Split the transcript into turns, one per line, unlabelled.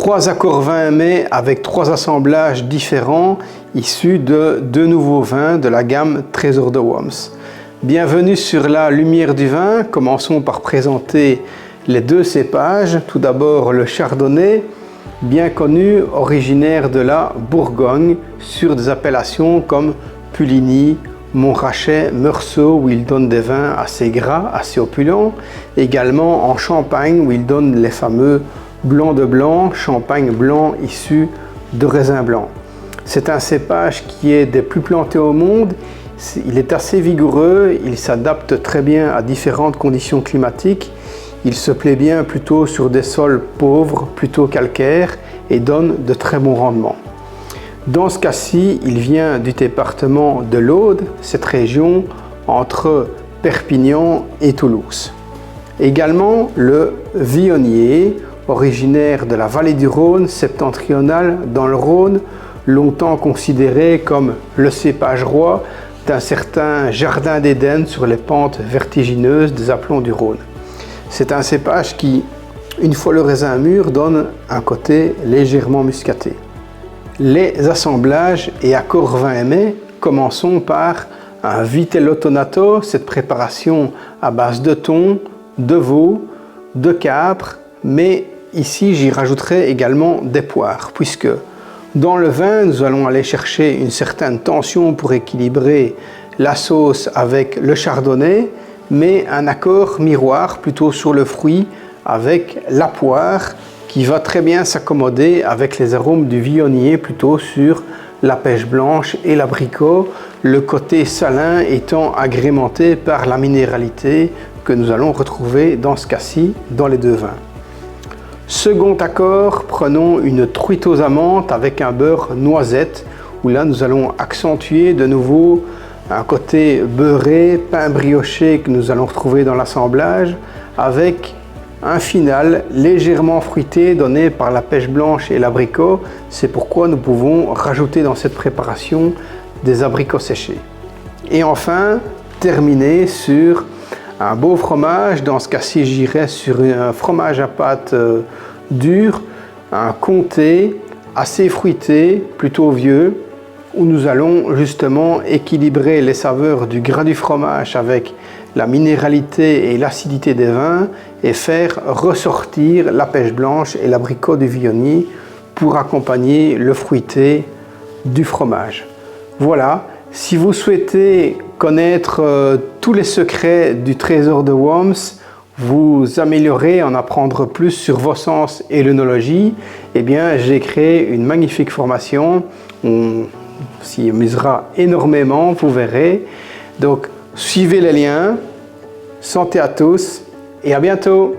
3 accords vins aimés avec 3 assemblages différents issus de 2 nouveaux vins de la gamme Trésor de Worms. Bienvenue sur la lumière du vin. Commençons par présenter les 2 cépages. Tout d'abord le chardonnay, bien connu, originaire de la Bourgogne, sur des appellations comme Puligny, Montrachet, Meursault, où il donne des vins assez gras, assez opulents. Également en Champagne, où il donne les fameux blanc de blanc, champagne blanc issu de raisin blanc. C'est un cépage qui est des plus plantés au monde. Il est assez vigoureux, il s'adapte très bien à différentes conditions climatiques. Il se plaît bien plutôt sur des sols pauvres, plutôt calcaires, et donne de très bons rendements. Dans ce cas-ci, il vient du département de l'Aude, cette région entre Perpignan et Toulouse. Également le Viognier, originaire de la vallée du Rhône septentrionale dans le Rhône, longtemps considéré comme le cépage roi d'un certain jardin d'Éden sur les pentes vertigineuses des aplomb du Rhône. C'est un cépage qui, une fois le raisin mûr, donne un côté légèrement muscaté. Les assemblages et accords vins aimés, commençons par un vitello tonato, cette préparation à base de thon, de veau, de capre, mais ici, j'y rajouterai également des poires, puisque dans le vin, nous allons aller chercher une certaine tension pour équilibrer la sauce avec le chardonnay, mais un accord miroir plutôt sur le fruit avec la poire qui va très bien s'accommoder avec les arômes du viognier plutôt sur la pêche blanche et l'abricot, le côté salin étant agrémenté par la minéralité que nous allons retrouver dans ce cas-ci dans les 2 vins. Second accord, prenons une truite aux amandes avec un beurre noisette, où là nous allons accentuer de nouveau un côté beurré, pain brioché que nous allons retrouver dans l'assemblage, avec un final légèrement fruité donné par la pêche blanche et l'abricot. C'est pourquoi nous pouvons rajouter dans cette préparation des abricots séchés. Et enfin, terminer sur un beau fromage. Dans ce cas-ci, j'irai sur un fromage à pâte dure, un comté assez fruité, plutôt vieux, où nous allons justement équilibrer les saveurs du gras du fromage avec la minéralité et l'acidité des vins et faire ressortir la pêche blanche et l'abricot du Viognier pour accompagner le fruité du fromage. Voilà. Si vous souhaitez connaître tous les secrets du Trésor de Worms, vous améliorer, en apprendre plus sur vos sens et l'œnologie, eh bien, j'ai créé une magnifique formation. On s'y amusera énormément, vous verrez. Donc, suivez les liens. Santé à tous et à bientôt!